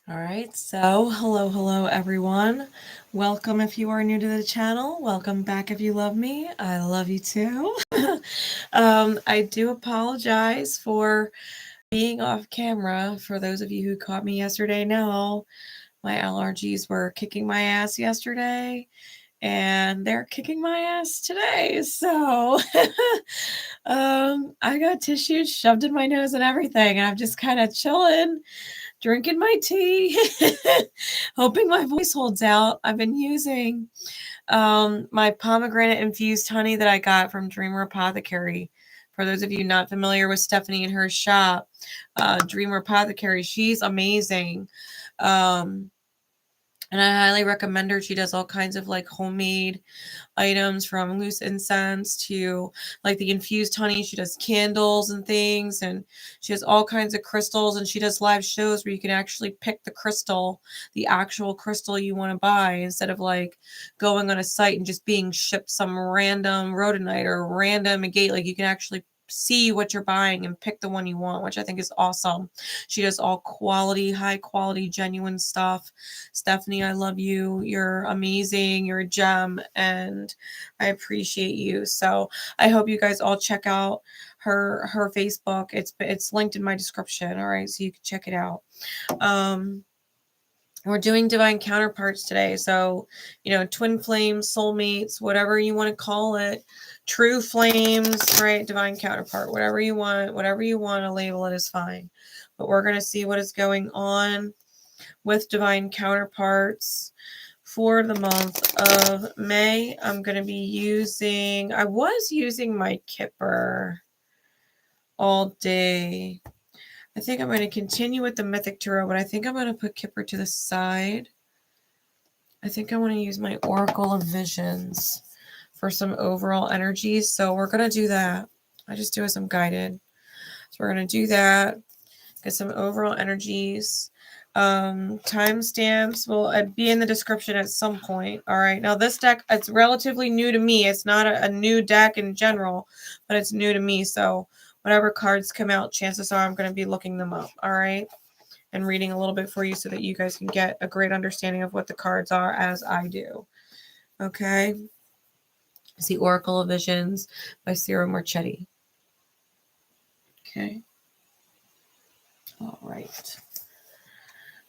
All right, so hello everyone. Welcome if you are new to the channel. Welcome back if you love me. I love you too. I do apologize for being off camera. For those of you who caught me yesterday, know my allergies were kicking my ass yesterday, and they're kicking my ass today. So I got tissues shoved in my nose and everything, and I'm just kind of chilling, drinking my tea, hoping my voice holds out. I've been using my pomegranate infused honey that I got from Dreamer Apothecary. For those of you not familiar with Stephanie and her shop, Dreamer Apothecary, she's amazing. And I highly recommend her. She does all kinds of like homemade items, from loose incense to like the infused honey. She does candles and things, and she has all kinds of crystals, and she does live shows where you can actually pick the crystal, the actual crystal you want to buy, instead of like going on a site and just being shipped some random rhodonite or random agate. Like you can actually see what you're buying and pick the one you want, which I think is awesome. She does all quality, high quality, genuine stuff. Stephanie, I love you. You're amazing. You're a gem, and I appreciate you. So I hope you guys all check out her Facebook. It's linked in my description. All right, so you can check it out. We're doing divine counterparts today. So, twin flames, soulmates, whatever you want to call it, true flames, right? Divine counterpart, whatever you want to label it is fine. But we're going to see what is going on with divine counterparts for the month of May. I was using my Kipper all day. I think I'm going to continue with the Mythic Tarot, but I think I'm going to put Kipper to the side. I think I want to use my Oracle of Visions for some overall energies. So we're going to do that. I just do as I'm guided. So we're going to do that. Get some overall energies. Timestamps will be in the description at some point. All right. Now this deck, it's relatively new to me. It's not a new deck in general, but it's new to me. So whatever cards come out, chances are I'm going to be looking them up. All right. And reading a little bit for you so that you guys can get a great understanding of what the cards are as I do. Okay. It's the Oracle of Visions by Ciro Marchetti. Okay. All right.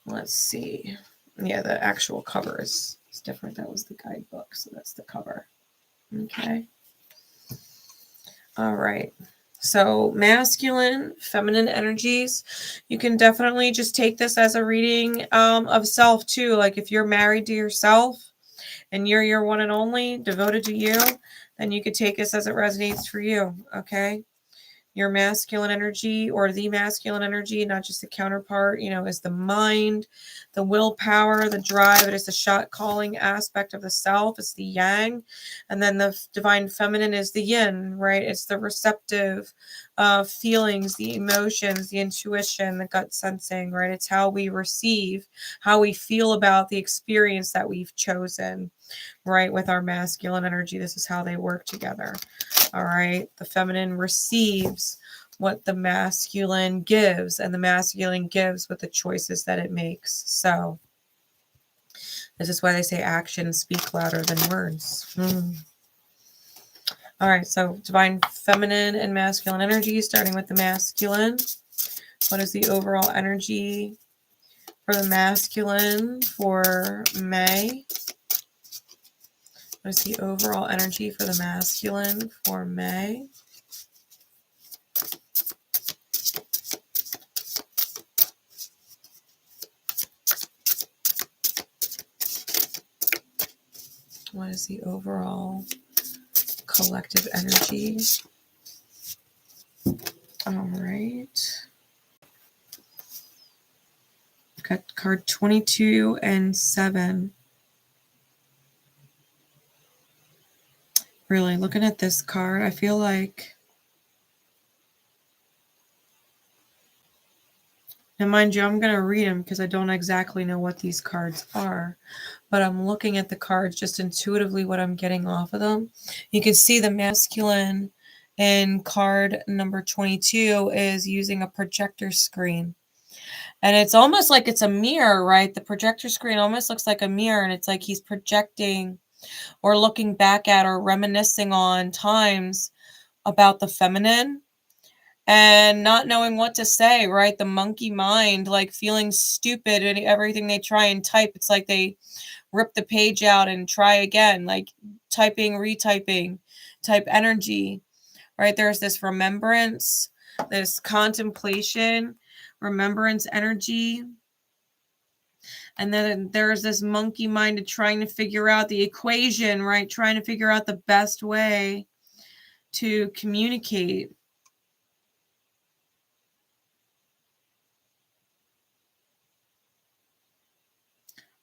Let's see. Yeah, the actual cover is different. That was the guidebook, so that's the cover. Okay. All right. So masculine, feminine energies. You can definitely just take this as a reading of self too. Like if you're married to yourself and you're your one and only, devoted to you, then you could take this as it resonates for you. Okay. Your masculine energy, or the masculine energy, not just the counterpart, is the mind, the willpower, the drive. It is the shot calling aspect of the self. It's the yang. And then the divine feminine is the yin, right? It's the receptive feelings, the emotions, the intuition, the gut sensing, right? It's how we receive, how we feel about the experience that we've chosen, right? With our masculine energy, this is how they work together. All right. The feminine receives what the masculine gives, and the masculine gives with the choices that it makes. So this is why they say actions speak louder than words. All right. So divine feminine and masculine energy, starting with the masculine. What is the overall energy for the masculine for May? What is the overall energy for the masculine for May? What is the overall collective energy? All right. Got card 22 and 7. Really, looking at this card, I feel like, and mind you, I'm going to read them because I don't exactly know what these cards are, but I'm looking at the cards just intuitively what I'm getting off of them. You can see the masculine in card number 22 is using a projector screen. And it's almost like it's a mirror, right? The projector screen almost looks like a mirror, and it's like he's projecting or looking back at or reminiscing on times about the feminine and not knowing what to say, right? The monkey mind, like feeling stupid and everything they try and type. It's like they rip the page out and try again, like typing, retyping, type energy, right? There's this remembrance, this contemplation, remembrance energy. And then there's this monkey minded trying to figure out the equation, right? Trying to figure out the best way to communicate.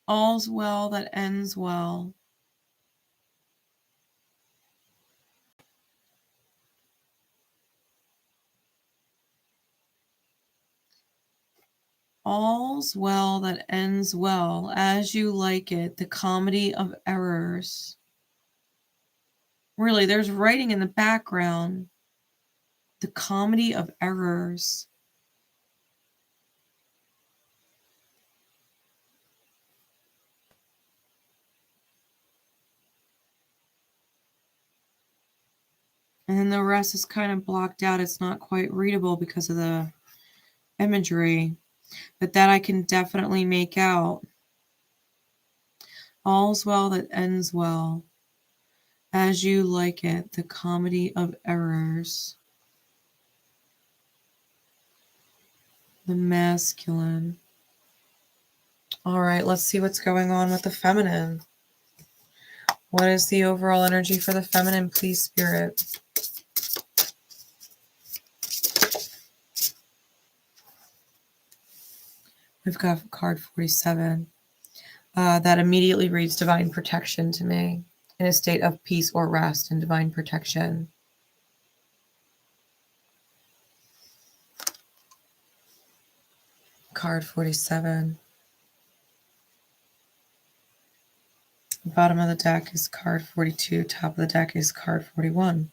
All's well that ends well. All's well that ends well, as you like it, the comedy of errors. Really, there's writing in the background. The comedy of errors. And then the rest is kind of blocked out. It's not quite readable because of the imagery, but that I can definitely make out. All's well that ends well, as you like it, the comedy of errors. The masculine. All right, let's see what's going on with the feminine. What is the overall energy for the feminine, please, Spirit? We've got card 47. That immediately reads divine protection to me, in a state of peace or rest and divine protection. Card 47. Bottom of the deck is card 42. Top of the deck is card 41.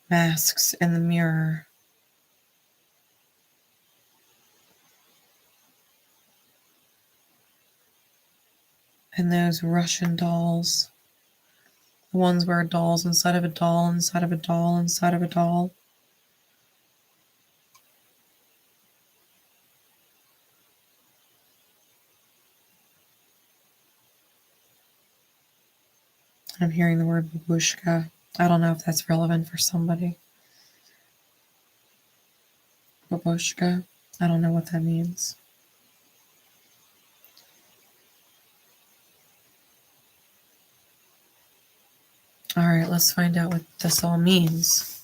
Masks in the mirror. And those Russian dolls. The ones where a doll's inside of a doll, inside of a doll, inside of a doll. I'm hearing the word babushka. I don't know if that's relevant for somebody. Babushka. I don't know what that means. All right, let's find out what this all means.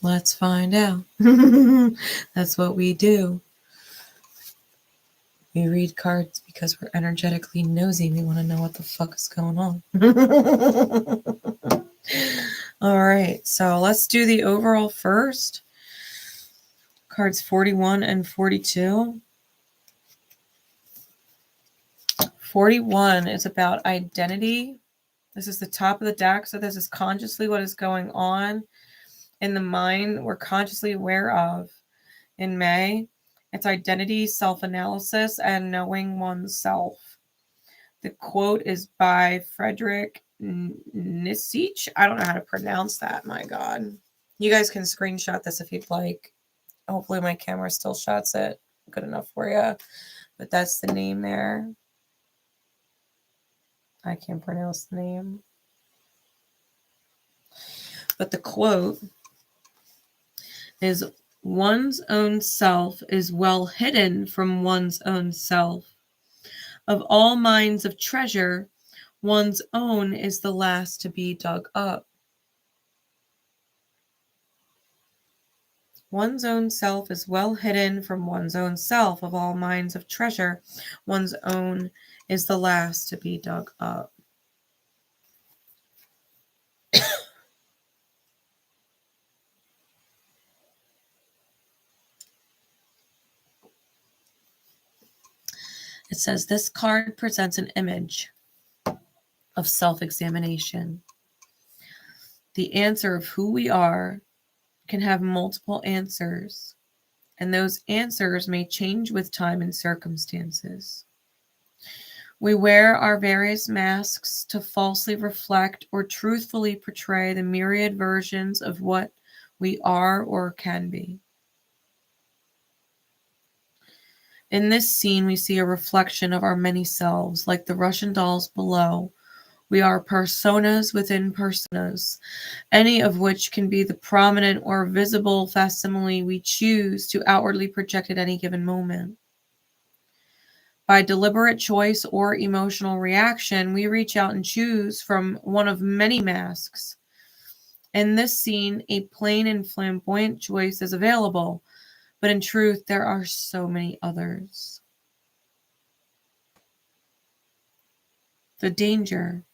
Let's find out. That's what we do. We read cards because we're energetically nosy. We want to know what the fuck is going on. All right, so let's do the overall first. Cards 41 and 42. 41 is about identity. This is the top of the deck, so this is consciously what is going on in the mind we're consciously aware of in May. It's identity, self-analysis, and knowing oneself. The quote is by Frederick Nietzsche. I don't know how to pronounce that, my God. You guys can screenshot this if you'd like. Hopefully my camera still shots it good enough for you. But that's the name there. I can't pronounce the name. But the quote is, one's own self is well hidden from one's own self. Of all mines of treasure, one's own is the last to be dug up. One's own self is well hidden from one's own self. Of all mines of treasure, one's own is the last to be dug up. It says this card presents an image of self-examination. The answer of who we are can have multiple answers, and those answers may change with time and circumstances. We wear our various masks to falsely reflect or truthfully portray the myriad versions of what we are or can be. In this scene, we see a reflection of our many selves, like the Russian dolls below. We are personas within personas, any of which can be the prominent or visible facsimile we choose to outwardly project at any given moment. By deliberate choice or emotional reaction, we reach out and choose from one of many masks. In this scene, a plain and flamboyant choice is available, but in truth, there are so many others. The danger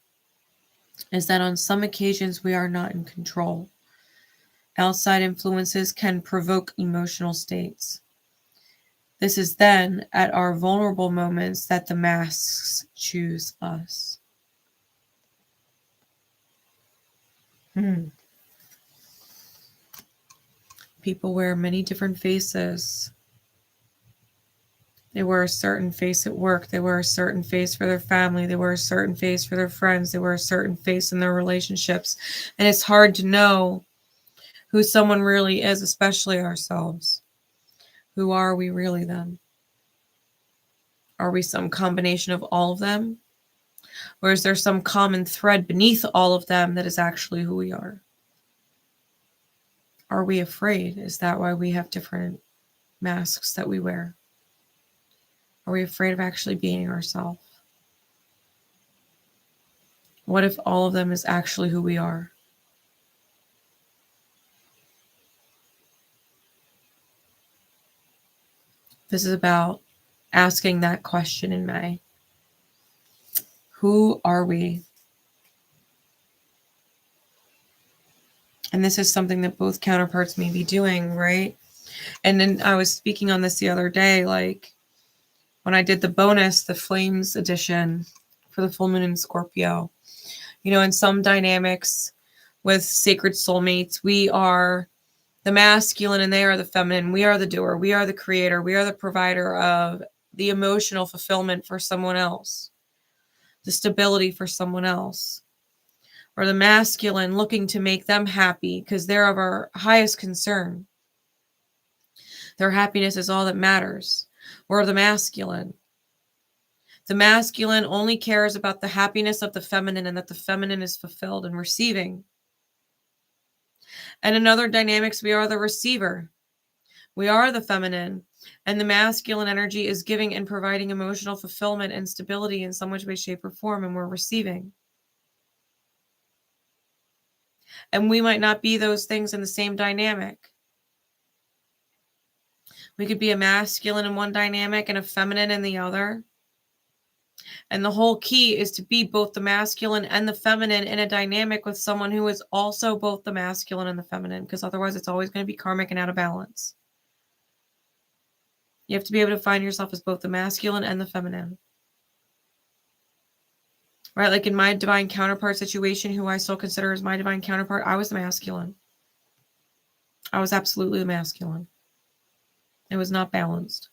is that on some occasions we are not in control. Outside influences can provoke emotional states. This is then at our vulnerable moments that the masks choose us. People wear many different faces. They wear a certain face at work. They wear a certain face for their family. They wear a certain face for their friends. They wear a certain face in their relationships. And it's hard to know who someone really is, especially ourselves. Who are we really then? Are we some combination of all of them? Or is there some common thread beneath all of them that is actually who we are? Are we afraid? Is that why we have different masks that we wear? Are we afraid of actually being ourselves? What if all of them is actually who we are? This is about asking that question in May. Who are we? And this is something that both counterparts may be doing, right? And then I was speaking on this the other day, like when I did the bonus, the Flames edition for the full moon in Scorpio. You know, in some dynamics with sacred soulmates, we are the masculine and they are the feminine. We are the doer. We are the creator. We are the provider of the emotional fulfillment for someone else, the stability for someone else, or the masculine looking to make them happy because they're of our highest concern. Their happiness is all that matters. Or the masculine. The masculine only cares about the happiness of the feminine and that the feminine is fulfilled and receiving. And in other dynamics, we are the receiver. We are the feminine. And the masculine energy is giving and providing emotional fulfillment and stability in some which way, shape, or form, and we're receiving. And we might not be those things in the same dynamic. We could be a masculine in one dynamic and a feminine in the other. And the whole key is to be both the masculine and the feminine in a dynamic with someone who is also both the masculine and the feminine, because otherwise it's always going to be karmic and out of balance. You have to be able to find yourself as both the masculine and the feminine. Right? Like in my divine counterpart situation, who I still consider as my divine counterpart, I was the masculine. I was absolutely the masculine. It was not balanced.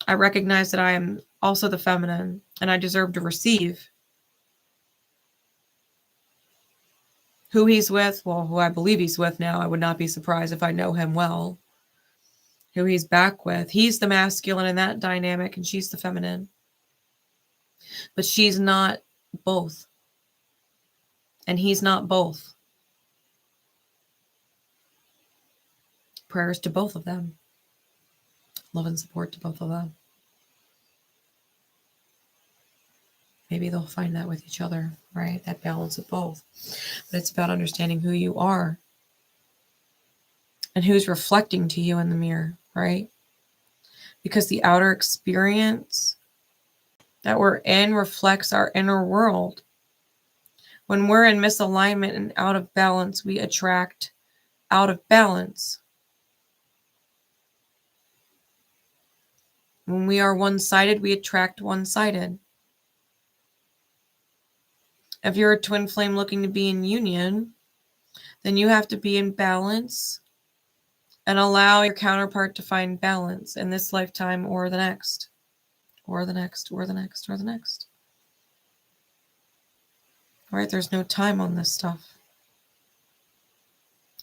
I recognize that I am also the feminine and I deserve to receive. Who he's with, well, who I believe he's with now, I would not be surprised if I know him well. Who he's back with, he's the masculine in that dynamic and she's the feminine. But she's not both. And he's not both. Prayers to both of them. Love and support to both of them. Maybe they'll find that with each other, right? That balance of both. But it's about understanding who you are and who's reflecting to you in the mirror, right? Because the outer experience that we're in reflects our inner world. When we're in misalignment and out of balance, we attract out of balance. When we are one-sided, we attract one-sided. If you're a twin flame looking to be in union, then you have to be in balance And allow your counterpart to find balance in this lifetime or the next, or the next, or the next, or the next. All right, there's no time on this stuff.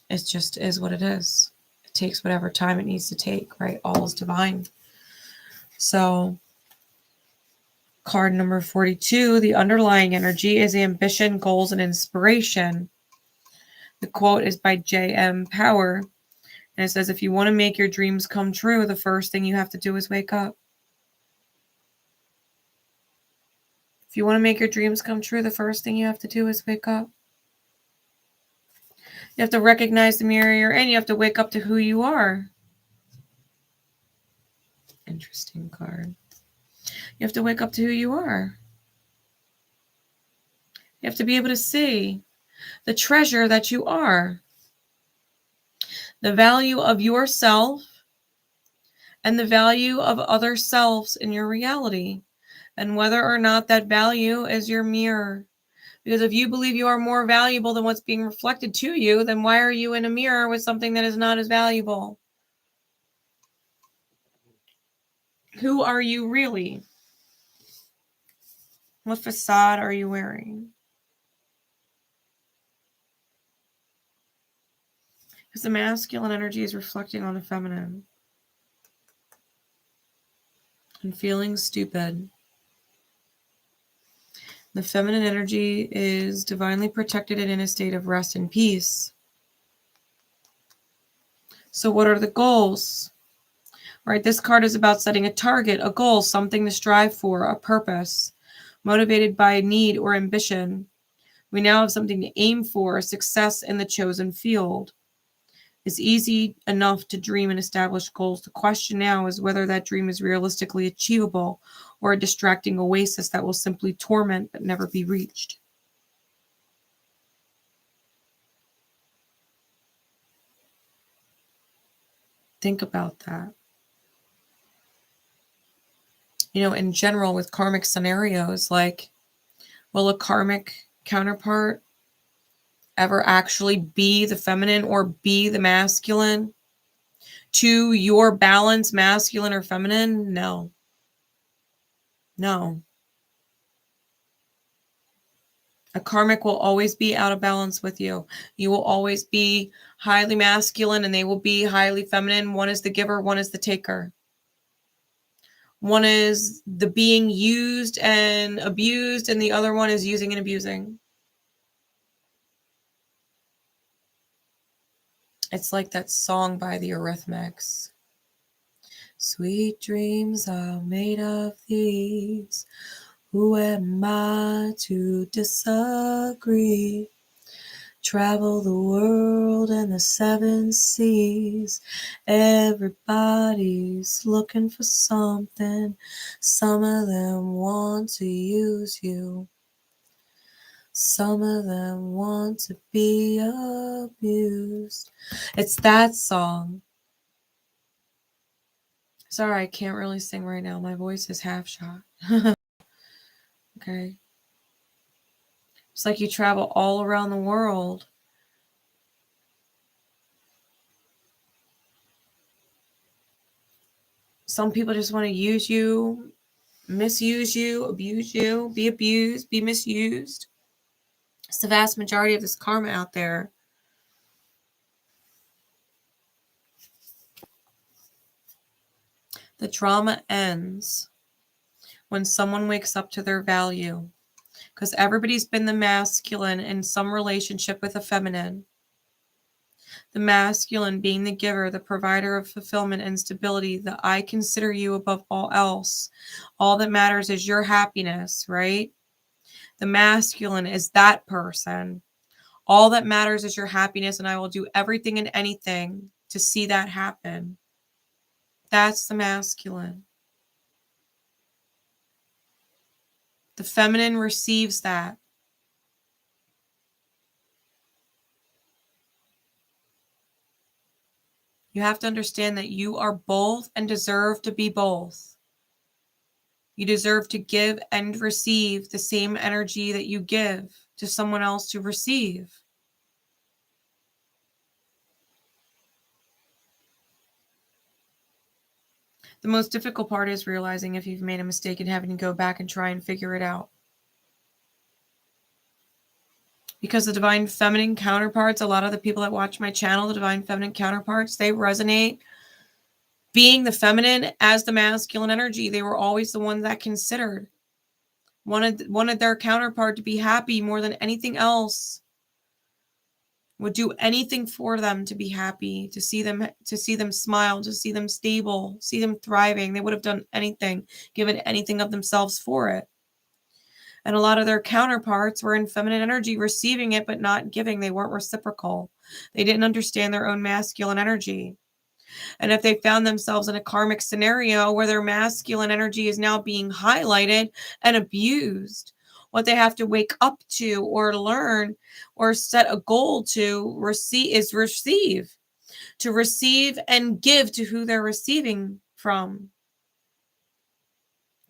It just is what it is. It takes whatever time it needs to take, right? All is divine. So, card number 42, the underlying energy is ambition, goals, and inspiration. The quote is by J.M. Power, and it says, if you want to make your dreams come true, the first thing you have to do is wake up. If you want to make your dreams come true, the first thing you have to do is wake up. You have to recognize the mirror you're in. You have to wake up to who you are. Interesting card. You have to wake up to who you are. You have to be able to see the treasure that you are, the value of yourself, and the value of other selves in your reality, and whether or not that value is your mirror. Because if you believe you are more valuable than what's being reflected to you, then why are you in a mirror with something that is not as valuable? Who are you really? What facade are you wearing? Because the masculine energy is reflecting on the feminine. And feeling stupid. The feminine energy is divinely protected and in a state of rest and peace. So what are the goals? Right, this card is about setting a target, a goal, something to strive for, a purpose, motivated by a need or ambition. We now have something to aim for, a success in the chosen field. It's easy enough to dream and establish goals. The question now is whether that dream is realistically achievable or a distracting oasis that will simply torment but never be reached. Think about that. You know, in general, with karmic scenarios, like, will a karmic counterpart ever actually be the feminine or be the masculine to your balance, masculine or feminine? No. No. A karmic will always be out of balance with you. You will always be highly masculine and they will be highly feminine. One is the giver, one is the taker. One is the being used and abused, and the other one is using and abusing. It's like that song by the Eurythmics. Sweet dreams are made of these. Who am I to disagree? Travel the world and the seven seas. Everybody's looking for something. Some of them want to use you. Some of them want to be abused. It's that song. Sorry, I can't really sing right now. My voice is half shot. Okay. It's like you travel all around the world. Some people just want to use you, misuse you, abuse you, be abused, be misused. It's the vast majority of this karma out there. The drama ends when someone wakes up to their value, because everybody's been the masculine in some relationship with a feminine. The masculine being the giver, the provider of fulfillment and stability, the I consider you above all else. All that matters is your happiness, right? The masculine is that person. All that matters is your happiness, and I will do everything and anything to see that happen. That's the masculine. The feminine receives that. You have to understand that you are both and deserve to be both. You deserve to give and receive the same energy that you give to someone else to receive. The most difficult part is realizing if you've made a mistake and having to go back and try and figure it out. Because the divine feminine counterparts, a lot of the people that watch my channel, the divine feminine counterparts, they resonate being the feminine as the masculine energy. They were always the ones that considered, wanted their counterpart to be happy more than anything else, would do anything for them to be happy, to see them smile, to see them stable, see them thriving. They would have done anything, given anything of themselves for it. And a lot of their counterparts were in feminine energy, receiving it, but not giving. They weren't reciprocal. They didn't understand their own masculine energy. And if they found themselves in a karmic scenario where their masculine energy is now being highlighted and abused, what they have to wake up to or learn or set a goal to receive is to receive and give to who they're receiving from.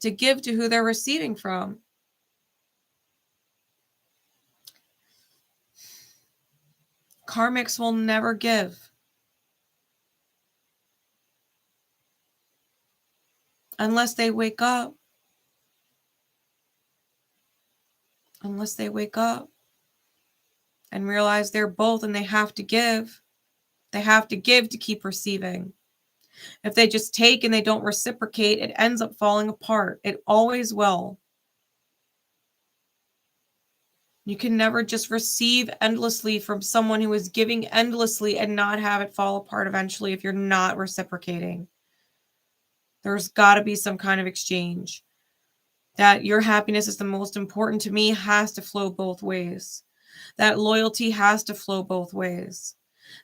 To give to who they're receiving from. Karmics will never give unless they wake up. Unless they wake up and realize they're both and they have to give. They have to give to keep receiving. If they just take and they don't reciprocate, it ends up falling apart. It always will. You can never just receive endlessly from someone who is giving endlessly and not have it fall apart eventually if you're not reciprocating. There's got to be some kind of exchange. That your happiness is the most important to me has to flow both ways. That loyalty has to flow both ways.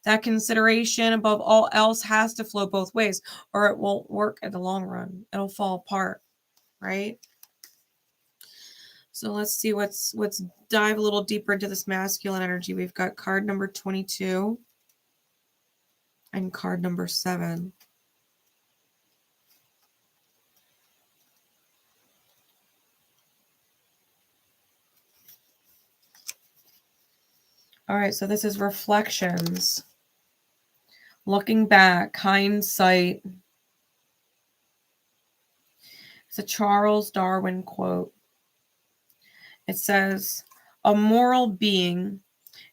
That consideration above all else has to flow both ways, or it won't work in the long run. It'll fall apart, right? So let's see let's dive a little deeper into this masculine energy. We've got card number 22 and card number 7. All right, so this is reflections. Looking back, hindsight. It's a Charles Darwin quote. It says, "A moral being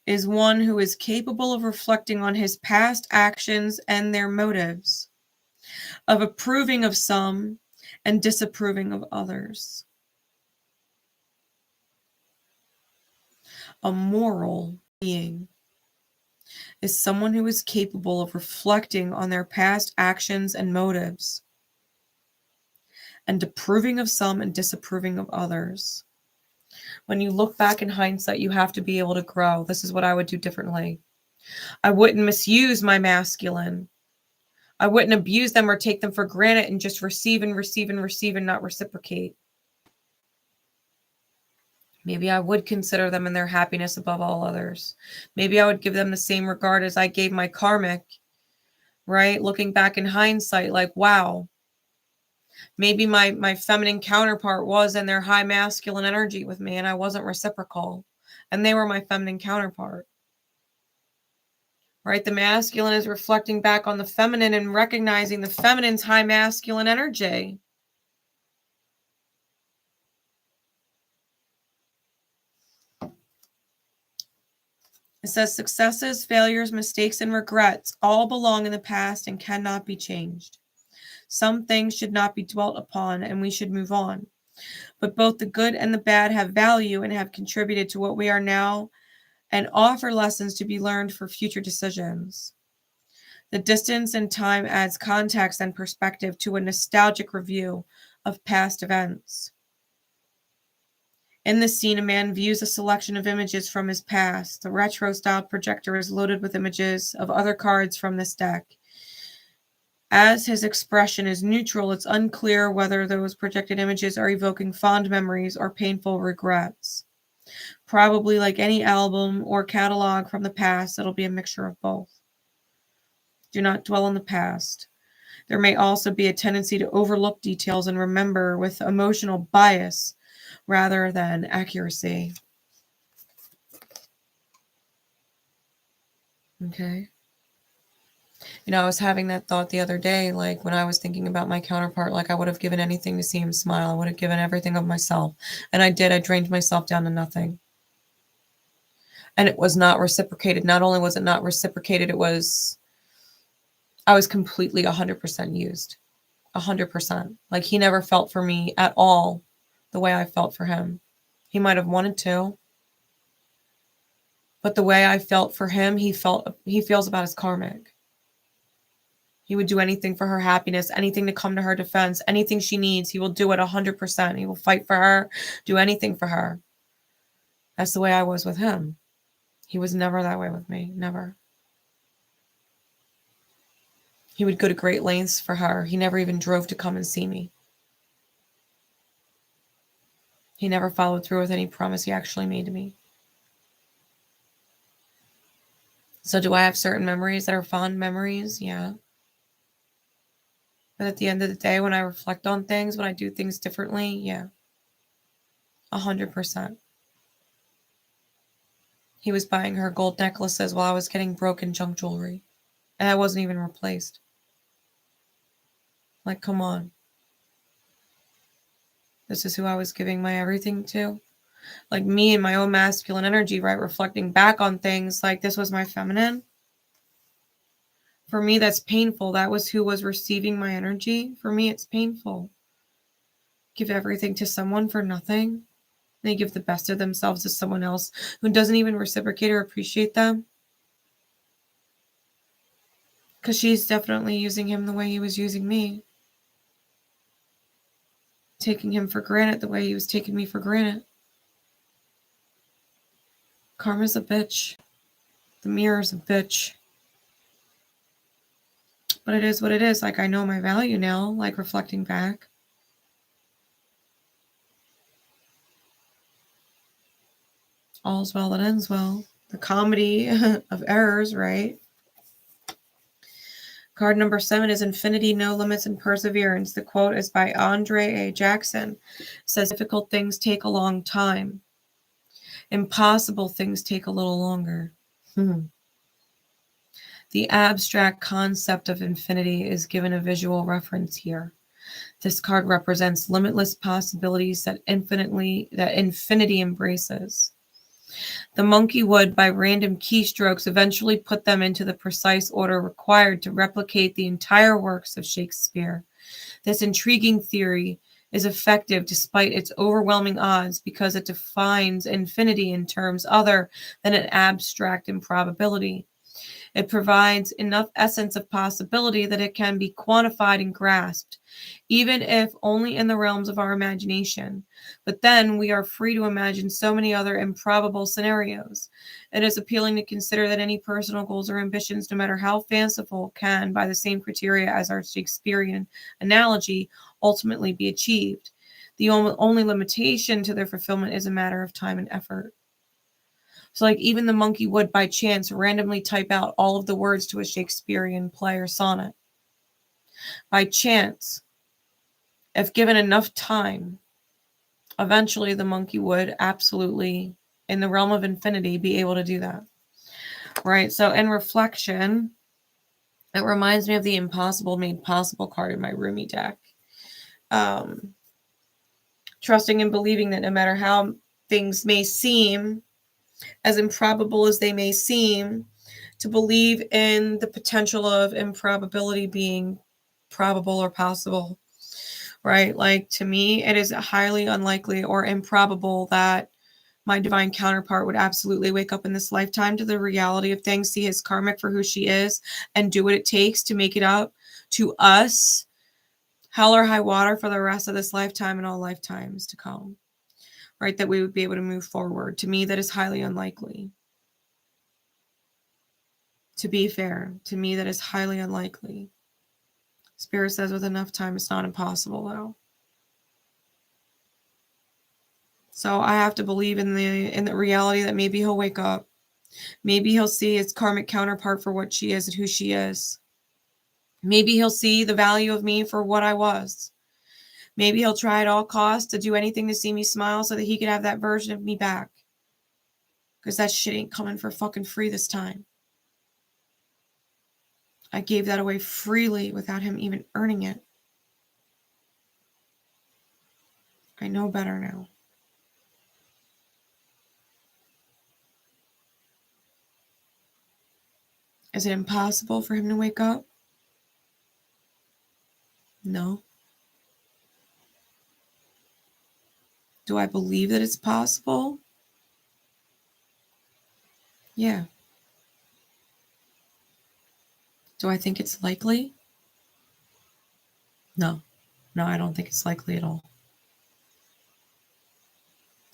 is one who is capable of reflecting on his past actions and their motives, of approving of some and disapproving of others." A moral being is someone who is capable of reflecting on their past actions and motives, and approving of some and disapproving of others. When you look back in hindsight, you have to be able to grow. This is what I would do differently. I wouldn't misuse my masculine. I wouldn't abuse them or take them for granted and just receive and receive and receive and not reciprocate. Maybe I would consider them and their happiness above all others. Maybe I would give them the same regard as I gave my karmic, right? Looking back in hindsight, like, wow, maybe my feminine counterpart was in their high masculine energy with me and I wasn't reciprocal. And they were my feminine counterpart. Right? The masculine is reflecting back on the feminine and recognizing the feminine's high masculine energy. It says successes, failures, mistakes, and regrets all belong in the past and cannot be changed. Some things should not be dwelt upon and we should move on. But both the good and the bad have value and have contributed to what we are now and offer lessons to be learned for future decisions. The distance and time adds context and perspective to a nostalgic review of past events. In this scene, a man views a selection of images from his past. The retro-style projector is loaded with images of other cards from this deck. As his expression is neutral, it's unclear whether those projected images are evoking fond memories or painful regrets. Probably like any album or catalog from the past, it'll be a mixture of both. Do not dwell on the past. There may also be a tendency to overlook details and remember with emotional bias rather than accuracy. Okay. You know, I was having that thought the other day, like when I was thinking about my counterpart, like I would have given anything to see him smile. I would have given everything of myself. And I did. I drained myself down to nothing. And it was not reciprocated. Not only was it not reciprocated, I was completely 100% used. 100%. Like he never felt for me at all the way I felt for him. He might have wanted to, but the way I felt for him, he feels about his karmic. He would do anything for her happiness, anything to come to her defense, anything she needs. He will do it 100%. He will fight for her, do anything for her. That's the way I was with him. He was never that way with me. Never. He would go to great lengths for her. He never even drove to come and see me. He never followed through with any promise he actually made to me. So do I have certain memories that are fond memories? Yeah. But at the end of the day, when I reflect on things, when I do things differently, yeah. 100%. He was buying her gold necklaces while I was getting broken junk jewelry. And I wasn't even replaced. Like, come on. This is who I was giving my everything to. Like me and my own masculine energy, right? Reflecting back on things like this was my feminine. For me, that's painful. That was who was receiving my energy. For me, it's painful. Give everything to someone for nothing. They give the best of themselves to someone else who doesn't even reciprocate or appreciate them. Because she's definitely using him the way he was using me. Taking him for granted the way he was taking me for granted. Karma's a bitch. The mirror's a bitch. But it is what it is. Like, I know my value now, like reflecting back. All's well that ends well. The comedy of errors, right? Card number 7 is Infinity, No Limits, and Perseverance. The quote is by Andre A. Jackson. It says, difficult things take a long time. Impossible things take a little longer. The abstract concept of infinity is given a visual reference here. This card represents limitless possibilities that infinity embraces. The monkey would, by random keystrokes, eventually put them into the precise order required to replicate the entire works of Shakespeare. This intriguing theory is effective despite its overwhelming odds because it defines infinity in terms other than an abstract improbability. It provides enough essence of possibility that it can be quantified and grasped, even if only in the realms of our imagination. But then we are free to imagine so many other improbable scenarios. It is appealing to consider that any personal goals or ambitions, no matter how fanciful, can, by the same criteria as our Shakespearean analogy, ultimately be achieved. The only limitation to their fulfillment is a matter of time and effort. So like even the monkey would by chance randomly type out all of the words to a Shakespearean play or sonnet. By chance, if given enough time, eventually the monkey would absolutely, in the realm of infinity, be able to do that. Right? So in reflection, it reminds me of the Impossible Made Possible card in my Rumi deck. Trusting and believing that no matter how things may seem, as improbable as they may seem, to believe in the potential of improbability being probable or possible, right? Like to me, it is highly unlikely or improbable that my divine counterpart would absolutely wake up in this lifetime to the reality of things, see his karmic for who she is, and do what it takes to make it up to us, hell or high water, for the rest of this lifetime and all lifetimes to come. Right, that we would be able to move forward. To me, that is highly unlikely. To be fair, to me, that is highly unlikely. Spirit says with enough time, it's not impossible, though. So I have to believe in the reality that maybe he'll wake up. Maybe he'll see his karmic counterpart for what she is and who she is. Maybe he'll see the value of me for what I was. Maybe he'll try at all costs to do anything to see me smile so that he could have that version of me back. Because that shit ain't coming for fucking free this time. I gave that away freely without him even earning it. I know better now. Is it impossible for him to wake up? No. Do I believe that it's possible? Yeah. Do I think it's likely? No. No, I don't think it's likely at all.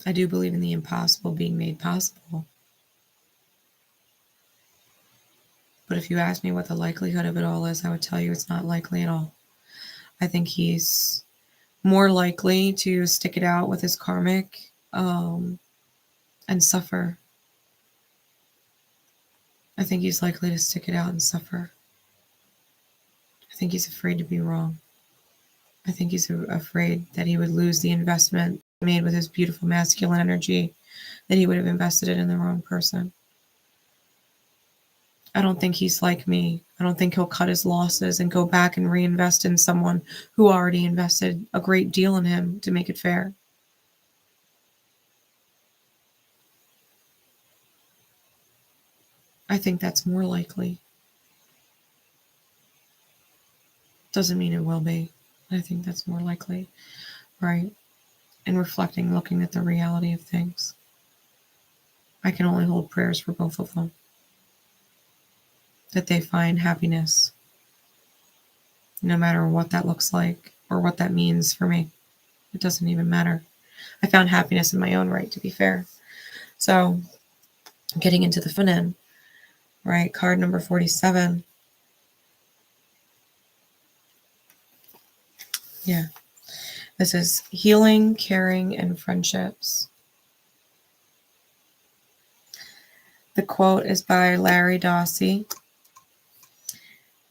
I do believe in the impossible being made possible. But if you ask me what the likelihood of it all is, I would tell you it's not likely at all. I think he's more likely to stick it out with his karmic and suffer. I think he's likely to stick it out and suffer. I think he's afraid to be wrong. I think he's afraid that he would lose the investment made with his beautiful masculine energy, that he would have invested it in the wrong person. I don't think he's like me. I don't think he'll cut his losses and go back and reinvest in someone who already invested a great deal in him to make it fair. I think that's more likely. Doesn't mean it will be. I think that's more likely, right? And reflecting, looking at the reality of things. I can only hold prayers for both of them. That they find happiness, no matter what that looks like or what that means for me. It doesn't even matter. I found happiness in my own right, to be fair. So, getting into the feminine, right? Card number 47. Yeah. This is healing, caring, and friendships. The quote is by Larry Dossey.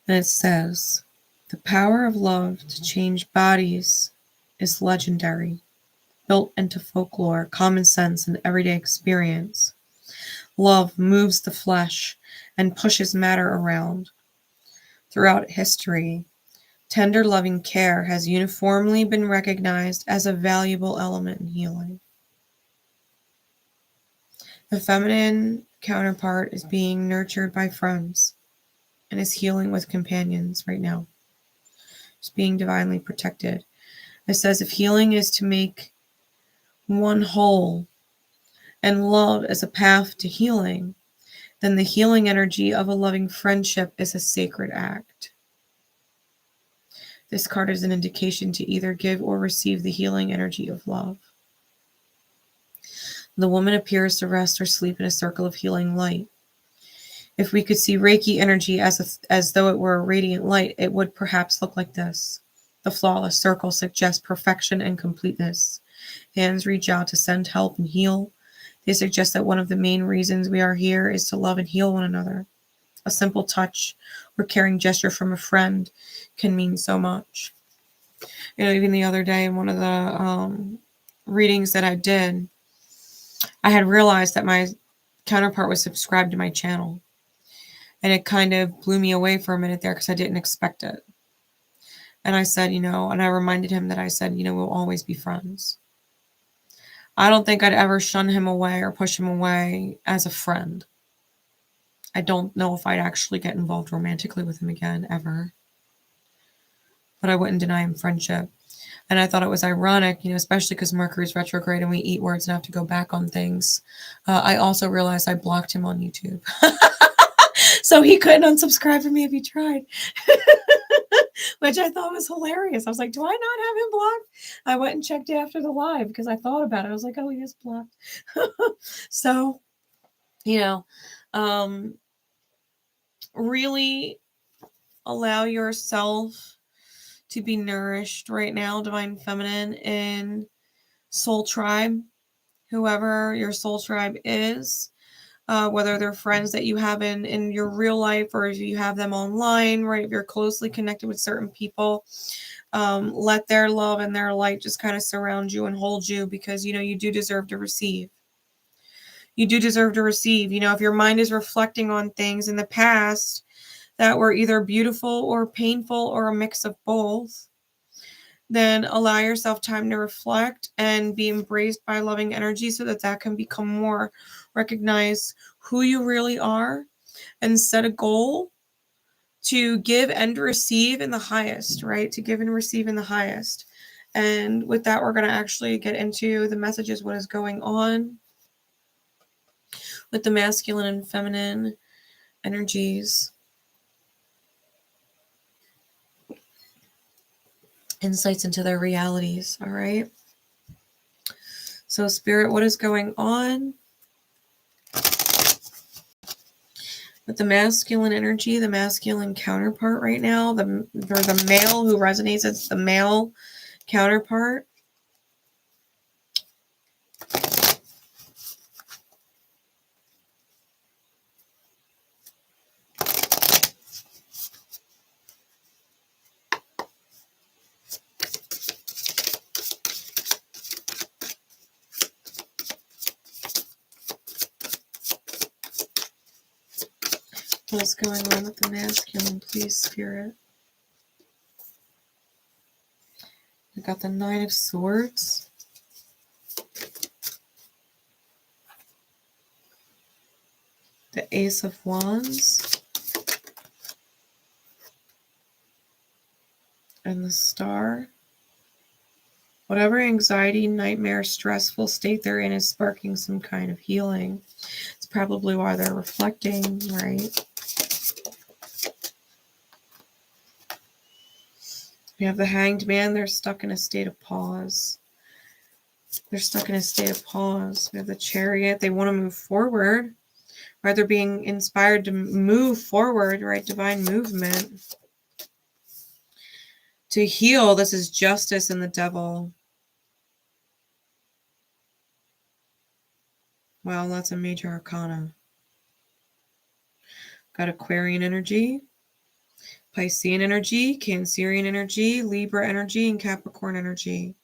And it says, "The power of love to change bodies is legendary, built into folklore, common sense, and everyday experience. Love moves the flesh and pushes matter around. Throughout history, tender loving care has uniformly been recognized as a valuable element in healing. The feminine counterpart is being nurtured by friends and is healing with companions right now. It's being divinely protected. It says if healing is to make one whole and love is a path to healing, then the healing energy of a loving friendship is a sacred act. This card is an indication to either give or receive the healing energy of love. The woman appears to rest or sleep in a circle of healing light. If we could see Reiki energy as though it were a radiant light, it would perhaps look like this. The flawless circle suggests perfection and completeness. Hands reach out to send help and heal. They suggest that one of the main reasons we are here is to love and heal one another. A simple touch or caring gesture from a friend can mean so much. Even the other day in one of the readings that I did, I had realized that my counterpart was subscribed to my channel. And it kind of blew me away for a minute there because I didn't expect it. And I said, and I reminded him that I said, we'll always be friends. I don't think I'd ever shun him away or push him away as a friend. I don't know if I'd actually get involved romantically with him again, ever. But I wouldn't deny him friendship. And I thought it was ironic, especially because Mercury's retrograde and we eat words and have to go back on things. I also realized I blocked him on YouTube. So he couldn't unsubscribe from me if he tried. Which I thought was hilarious. I was like, do I not have him blocked? I went and checked after the live because I thought about it. I was like, oh, he is blocked. So, really allow yourself to be nourished right now, Divine Feminine, in Soul Tribe, whoever your Soul Tribe is. Whether they're friends that you have in your real life or if you have them online, right? If you're closely connected with certain people, let their love and their light just kind of surround you and hold you because, you do deserve to receive. You do deserve to receive. If your mind is reflecting on things in the past that were either beautiful or painful or a mix of both, then allow yourself time to reflect and be embraced by loving energy so that that can become more. Recognize who you really are and set a goal to give and receive in the highest, right? To give and receive in the highest. And with that, we're going to actually get into the messages, what is going on with the masculine and feminine energies. Insights into their realities, all right? So, Spirit, what is going on with the masculine energy, the masculine counterpart right now, the male who resonates, it's the male counterpart. What's going on with the masculine, please, Spirit? We got the Nine of Swords. The Ace of Wands. And the Star. Whatever anxiety, nightmare, stressful state they're in is sparking some kind of healing. It's probably why they're reflecting, right? We have the Hanged Man. They're stuck in a state of pause. They're stuck in a state of pause. We have the Chariot. They want to move forward. Right? They're being inspired to move forward, right? Divine movement. To heal, this is Justice and the Devil. Well, that's a major arcana. Got Aquarian energy. Piscean energy, Cancerian energy, Libra energy, and Capricorn energy.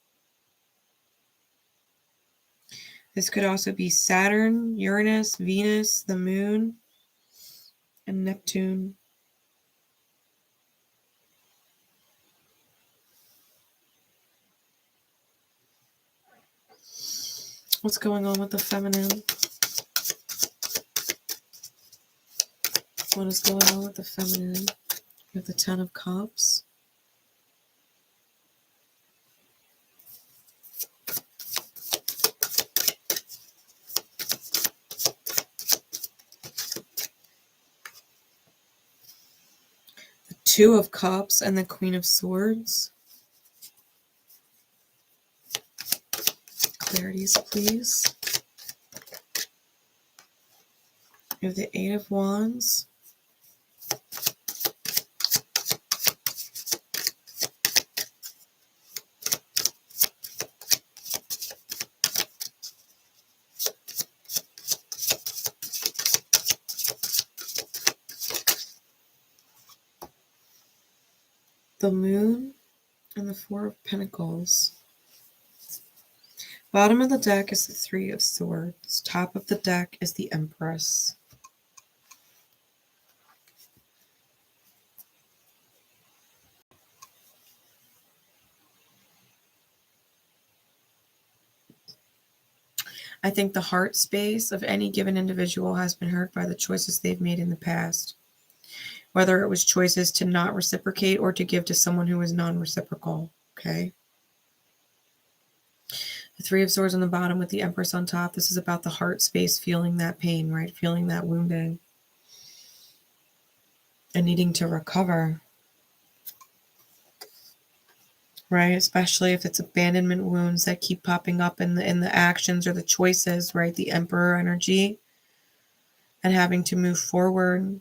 This could also be Saturn, Uranus, Venus, the Moon, and Neptune. What's going on with the feminine? What is going on with the feminine? We have the Ten of Cups. The Two of Cups and the Queen of Swords. Clarities, please. We have the Eight of Wands. The Moon and the Four of Pentacles. Bottom of the deck is the Three of Swords. Top of the deck is the Empress. I think the heart space of any given individual has been hurt by the choices they've made in the past. Whether it was choices to not reciprocate or to give to someone who is non-reciprocal, okay? The Three of Swords on the bottom with the Empress on top. This is about the heart space, feeling that pain, right? Feeling that wounding. And needing to recover. Right? Especially if it's abandonment wounds that keep popping up in the actions or the choices, right? The Emperor energy. And having to move forward.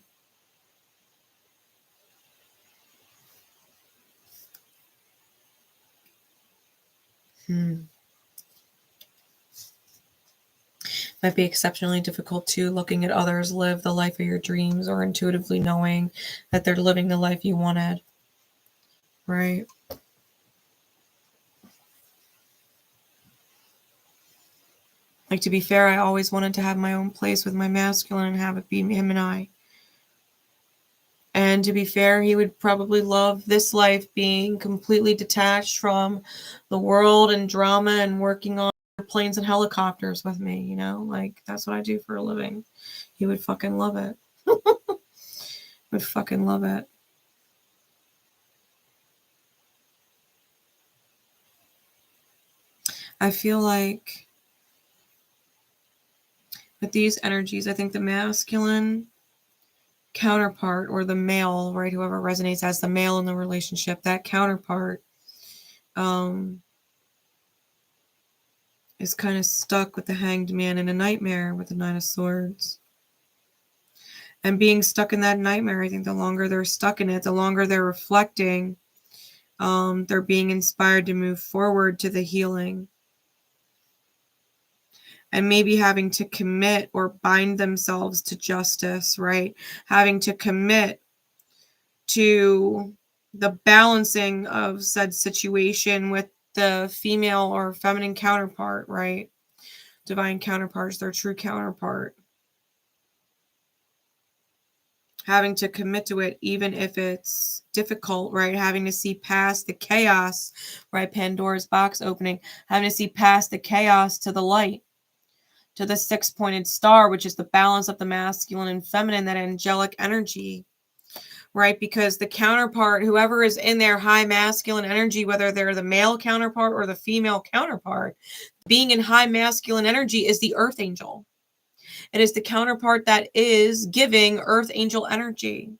Might be exceptionally difficult too, looking at others live the life of your dreams or intuitively knowing that they're living the life you wanted. Right? Like, to be fair, I always wanted to have my own place with my masculine and have it be him and I. And to be fair, he would probably love this life, being completely detached from the world and drama and working on planes and helicopters with me, you know? Like, that's what I do for a living. He would fucking love it. Would fucking love it. I feel like with these energies, I think the masculine counterpart, or the male, right, whoever resonates as the male in the relationship, that counterpart is kind of stuck with the Hanged Man in a nightmare with the Nine of Swords. And being stuck in that nightmare, I think the longer they're stuck in it, the longer they're reflecting, they're being inspired to move forward to the healing. And maybe having to commit or bind themselves to justice, right? Having to commit to the balancing of said situation with the female or feminine counterpart, right? Divine counterparts, their true counterpart. Having to commit to it, even if it's difficult, right? Having to see past the chaos, right? Pandora's box opening. Having to see past the chaos to the light, to the six-pointed star, which is the balance of the masculine and feminine, that angelic energy, right? Because the counterpart, whoever is in their high masculine energy, whether they're the male counterpart or the female counterpart, being in high masculine energy is the earth angel. It is the counterpart that is giving earth angel energy.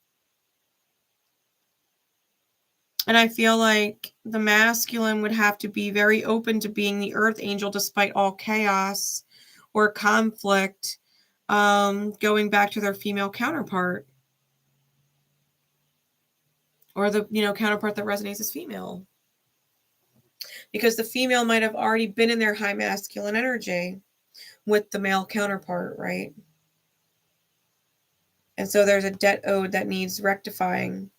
And I feel like the masculine would have to be very open to being the earth angel despite all chaos or conflict, going back to their female counterpart, or the counterpart that resonates as female. Because the female might have already been in their high masculine energy with the male counterpart, right? And so there's a debt owed that needs rectifying.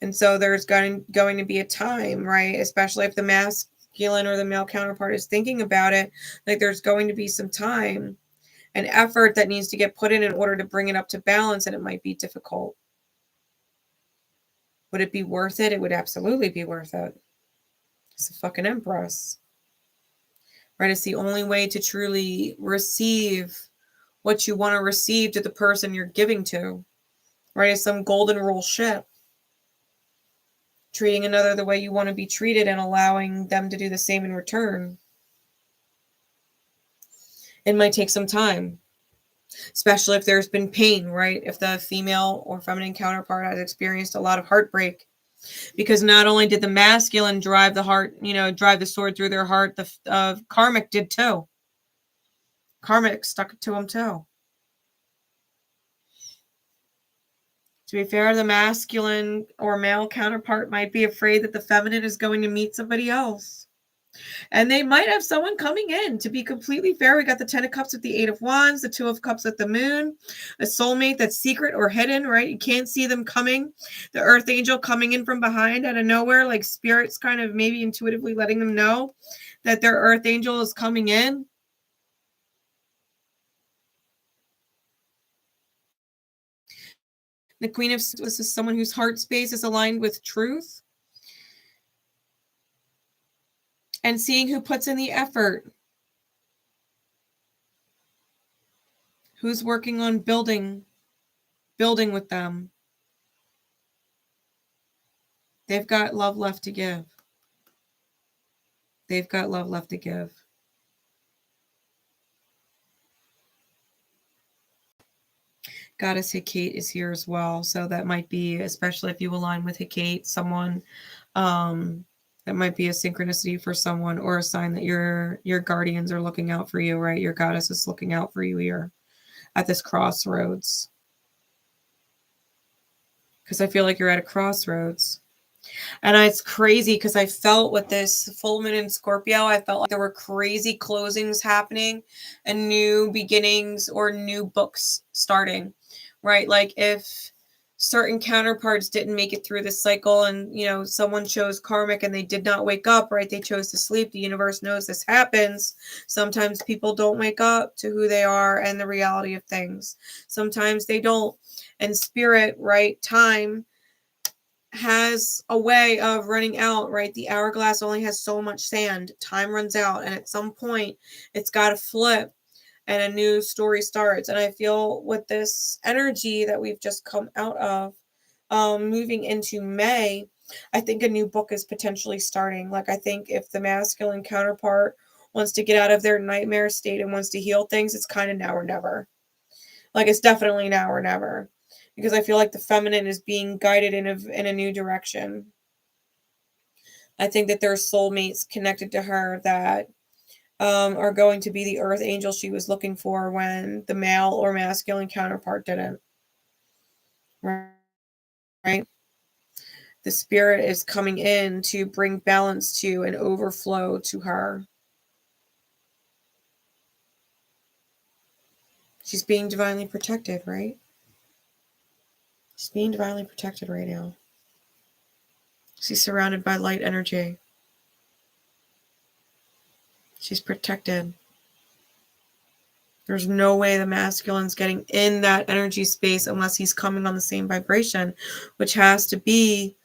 And so there's going to be a time, right? Especially if the masculine or the male counterpart is thinking about it, like there's going to be some time and effort that needs to get put in order to bring it up to balance, and it might be difficult. Would it be worth it? It would absolutely be worth it. It's a fucking empress. Right? It's the only way to truly receive what you want to receive to the person you're giving to. Right? It's some golden rule shit. Treating another the way you want to be treated and allowing them to do the same in return. It might take some time, especially if there's been pain, right? If the female or feminine counterpart has experienced a lot of heartbreak. Because not only did the masculine drive the sword through their heart, the karmic did too. Karmic stuck it to him too. To be fair, the masculine or male counterpart might be afraid that the feminine is going to meet somebody else. And they might have someone coming in. To be completely fair, we got the 10 of Cups with the 8 of Wands, the 2 of Cups with the Moon, a soulmate that's secret or hidden, right? You can't see them coming. The Earth Angel coming in from behind out of nowhere, like Spirit's kind of maybe intuitively letting them know that their Earth Angel is coming in. The Queen of Swords, this is someone whose heart space is aligned with truth. And seeing who puts in the effort. Who's working on building with them. They've got love left to give. They've got love left to give. Goddess Hecate is here as well. So that might be, especially if you align with Hecate, someone that might be a synchronicity for someone, or a sign that your guardians are looking out for you, right? Your goddess is looking out for you here at this crossroads. Because I feel like you're at a crossroads. And it's crazy because I felt with this full moon in Scorpio, I felt like there were crazy closings happening and new beginnings or new books starting, right? Like if certain counterparts didn't make it through this cycle and, someone chose karmic and they did not wake up, right? They chose to sleep. The universe knows this happens. Sometimes people don't wake up to who they are and the reality of things. Sometimes they don't. And spirit, right, time has a way of running out, right? The hourglass only has so much sand. Time runs out, and at some point it's got to flip and a new story starts. And I feel with this energy that we've just come out of, moving into May, I think a new book is potentially starting. Like, I think if the masculine counterpart wants to get out of their nightmare state and wants to heal things, it's kind of now or never. Like, it's definitely now or never. Because I feel like the feminine is being guided in a new direction. I think that there's soulmates connected to her that are going to be the earth angel she was looking for when the male or masculine counterpart didn't. Right? The spirit is coming in to bring balance to and overflow to her. She's being divinely protected, right? She's being divinely protected right now. She's surrounded by light energy. She's protected. There's no way the masculine's getting in that energy space unless he's coming on the same vibration, which has to be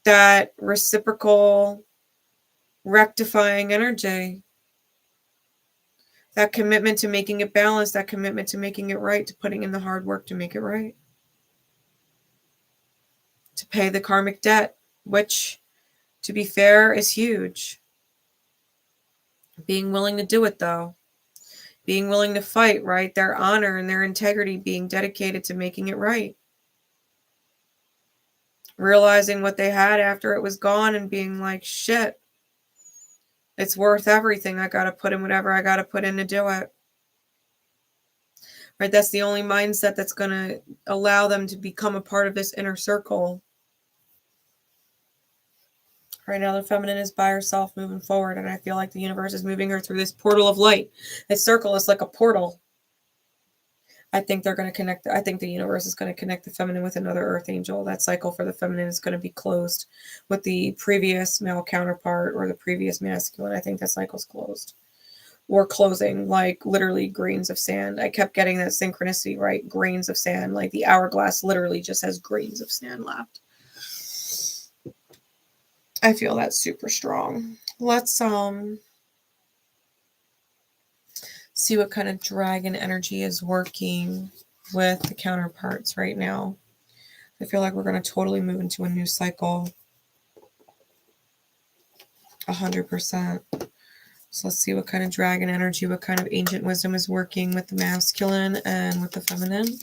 that reciprocal, rectifying energy. That commitment to making it balanced, that commitment to making it right, to putting in the hard work to make it right. To pay the karmic debt, which, to be fair, is huge. Being willing to do it, though. Being willing to fight, right? Their honor and their integrity being dedicated to making it right. Realizing what they had after it was gone and being like, shit, it's worth everything. I got to put in whatever I got to put in to do it. Right? That's the only mindset that's going to allow them to become a part of this inner circle. Right now, the feminine is by herself moving forward, and I feel like the universe is moving her through this portal of light. This circle is like a portal. I think they're going to connect. I think the universe is going to connect the feminine with another earth angel. That cycle for the feminine is going to be closed with the previous male counterpart or the previous masculine. I think that cycle's closed or closing, like literally grains of sand. I kept getting that synchronicity, right? Grains of sand. Like the hourglass literally just has grains of sand left. I feel that's super strong. Let's see what kind of dragon energy is working with the counterparts right now. I feel like we're going to totally move into a new cycle. 100%. So let's see what kind of dragon energy, what kind of ancient wisdom is working with the masculine and with the feminine.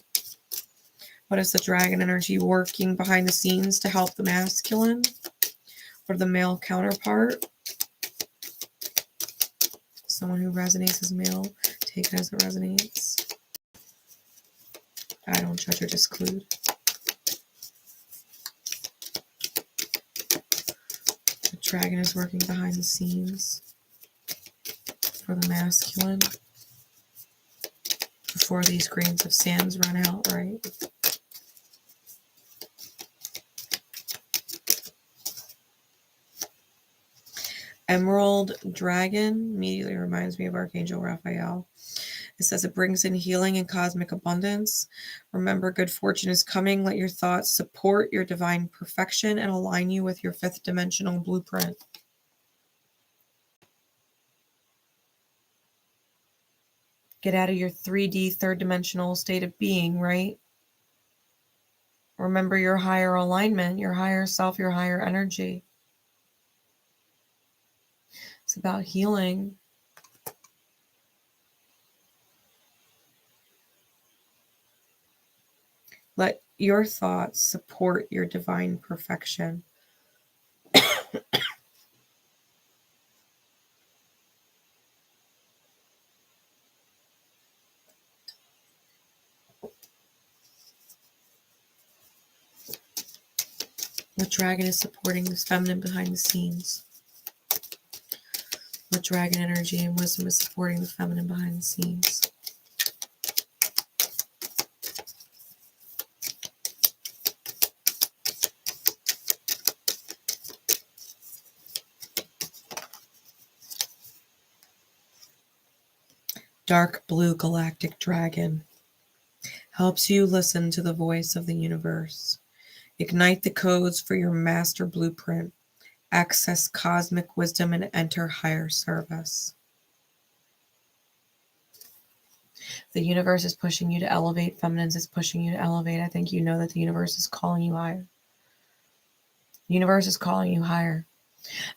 What is the dragon energy working behind the scenes to help the masculine or the male counterpart? Someone who resonates as male, take it as it resonates. I don't judge or disclude. The dragon is working behind the scenes for the masculine before these grains of sands run out, right? Emerald dragon immediately reminds me of Archangel Raphael. It says it brings in healing and cosmic abundance. Remember, good fortune is coming. Let your thoughts support your divine perfection and align you with your fifth dimensional blueprint. Get out of your 3D, third dimensional state of being, right? Remember your higher alignment, your higher self, your higher energy. It's about healing. Let your thoughts support your divine perfection. What dragon is supporting this feminine behind the scenes? What dragon energy and wisdom is supporting the feminine behind the scenes? Dark blue galactic dragon. helps you listen to the voice of the universe. Ignite the codes for your master blueprint. Access cosmic wisdom and enter higher service. The universe is pushing you to elevate. Feminines is pushing you to elevate. I think you know that the universe is calling you higher. The universe is calling you higher.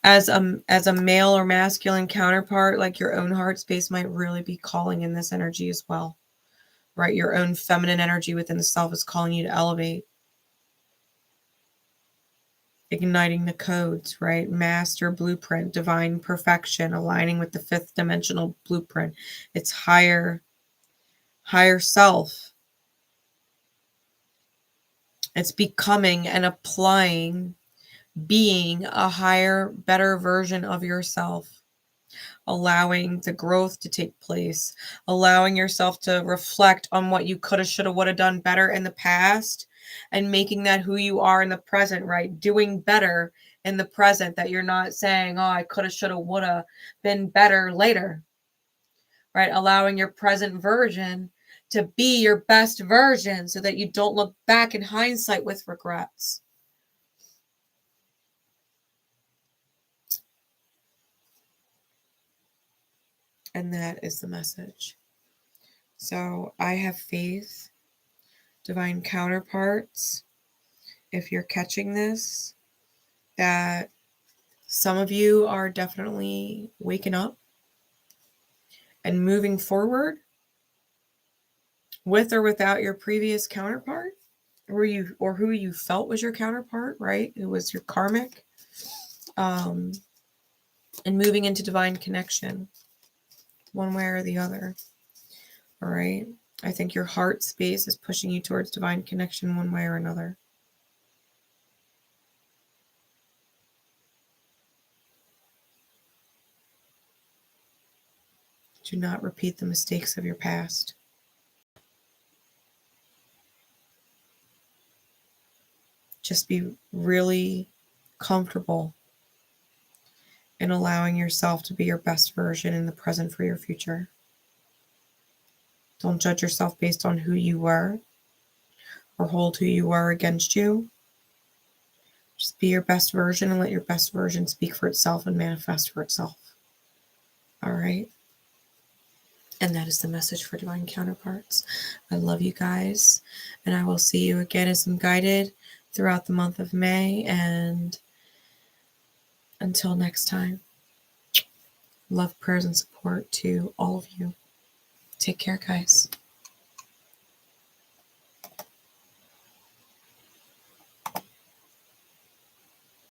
As a male or masculine counterpart, like your own heart space might really be calling in this energy as well. Right? Your own feminine energy within the self is calling you to elevate. Igniting the codes, right? Master blueprint, divine perfection, aligning with the fifth dimensional blueprint. It's higher self. It's becoming and applying, being a higher, better version of yourself, allowing the growth to take place, allowing yourself to reflect on what you could have, should have, would have done better in the past, and making that who you are in the present, right? Doing better in the present, that you're not saying, oh, I could have, should have, would have been better later, right? Allowing your present version to be your best version so that you don't look back in hindsight with regrets. And that is the message. So I have faith, divine counterparts, if you're catching this, that some of you are definitely waking up and moving forward with or without your previous counterpart, or who you felt was your counterpart, right? It was your karmic, and moving into divine connection, one way or the other. All right. I think your heart space is pushing you towards divine connection one way or another. Do not repeat the mistakes of your past. Just be really comfortable in allowing yourself to be your best version in the present for your future. Don't judge yourself based on who you were or hold who you were against you. Just be your best version and let your best version speak for itself and manifest for itself. All right. And that is the message for divine counterparts. I love you guys, and I will see you again as I'm guided throughout the month of May. And until next time, love, prayers, and support to all of you. Take care, guys.